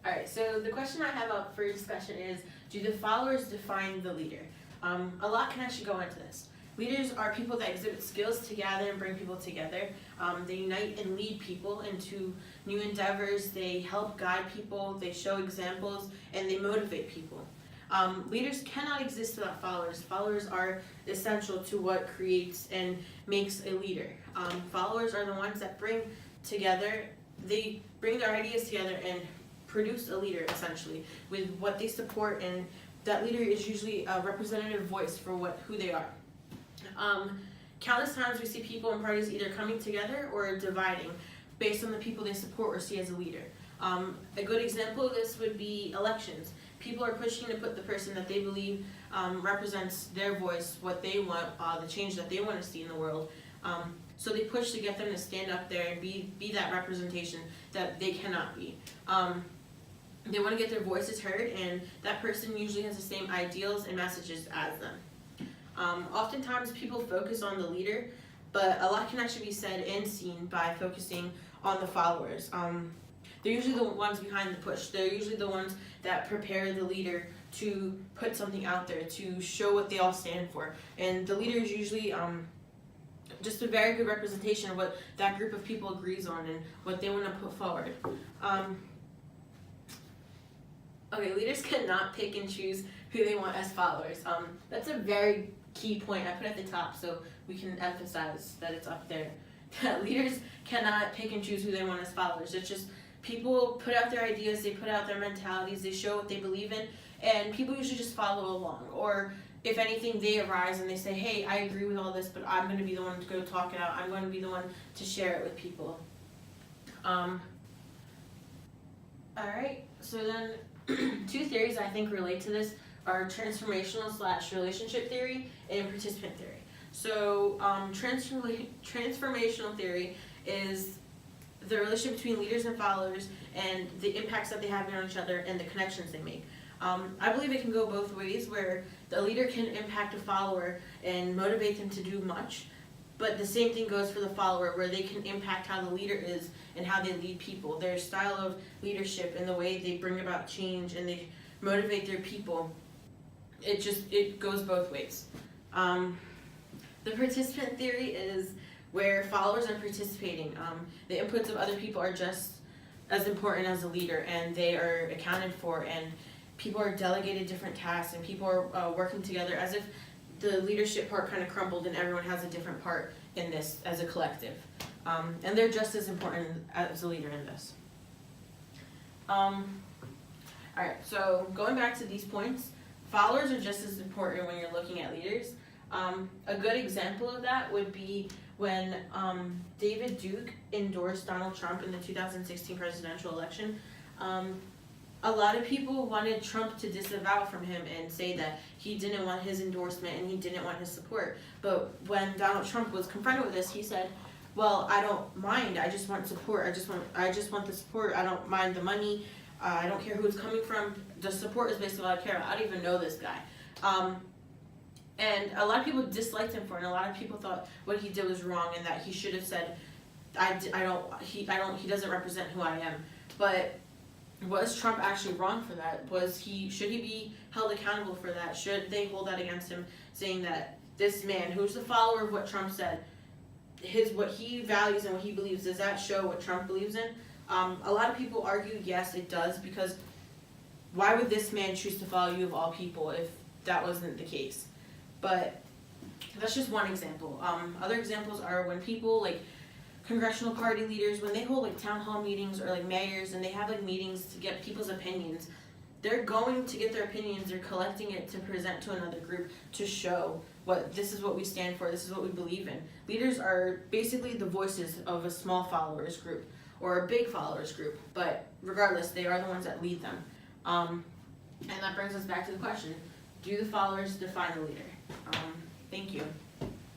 Alright, so the question I have up for discussion is, do the followers define the leader? A lot can actually go into this. Leaders are people that exhibit skills to gather and bring people together. They unite and lead people into new endeavors. They help guide people, they show examples, and they motivate people. Leaders cannot exist without followers. Followers are essential to what creates and makes a leader. Followers are the ones that bring together, they bring their ideas together and produce a leader, essentially, with what they support, and that leader is usually a representative voice for who they are. Countless times we see people in parties either coming together or dividing based on the people they support or see as a leader. A good example of this would be elections. People are pushing to put the person that they believe represents their voice, what they want, the change that they want to see in the world. So they push to get them to stand up there and be that representation that they cannot be. They want to get their voices heard, and that person usually has the same ideals and messages as them. Oftentimes people focus on the leader, but a lot can actually be said and seen by focusing on the followers. They're usually the ones behind the push. They're usually the ones that prepare the leader to put something out there, to show what they all stand for. And the leader is usually just a very good representation of what that group of people agrees on and what they want to put forward. Okay, leaders cannot pick and choose who they want as followers. That's a very key point I put at the top so we can emphasize that it's up there. That leaders cannot pick and choose who they want as followers. It's just people put out their ideas, they put out their mentalities, they show what they believe in, and people usually just follow along. Or if anything, they arise and they say, hey, I agree with all this, but I'm going to be the one to go talk it out. I'm going to be the one to share it with people. Alright, so then two theories I think relate to this are transformational/relationship theory and participant theory. So transformational theory is the relationship between leaders and followers and the impacts that they have on each other and the connections they make. I believe it can go both ways, where the leader can impact a follower and motivate them to do much, but the same thing goes for the follower, where they can impact how the leader is and how they lead people. Their style of leadership and the way they bring about change and they motivate their people, it goes both ways. The participant theory is where followers are participating. The inputs of other people are just as important as a leader, and they are accounted for, and people are delegated different tasks, and people are working together as if the leadership part kind of crumbled and everyone has a different part in this as a collective. And they're just as important as a leader in this. Alright, so going back to these points, followers are just as important when you're looking at leaders. A good example of that would be when David Duke endorsed Donald Trump in the 2016 presidential election. A lot of people wanted Trump to disavow from him and say that he didn't want his endorsement and he didn't want his support. But when Donald Trump was confronted with this, he said, well, I don't mind, I just want support, I just want the support, I don't mind the money, I don't care who it's coming from, the support is basically all I care about. I don't even know this guy. And a lot of people disliked him for it, and a lot of people thought what he did was wrong and that he should have said, he doesn't represent who I am. But was Trump actually wrong for that? Should he be held accountable for that? Should they hold that against him, saying that this man, who's the follower of what Trump said, what he values and what he believes, does that show what Trump believes in? A lot of people argue, yes, it does, because why would this man choose to follow you of all people if that wasn't the case? But that's just one example. Other examples are when people, like congressional party leaders, when they hold like town hall meetings, or like mayors, and they have like meetings to get people's opinions, they're going to get their opinions, they're collecting it to present to another group to show this is what we stand for, this is what we believe in. Leaders are basically the voices of a small followers group or a big followers group, but regardless, they are the ones that lead them. And that brings us back to the question, do the followers define the leader? Thank you.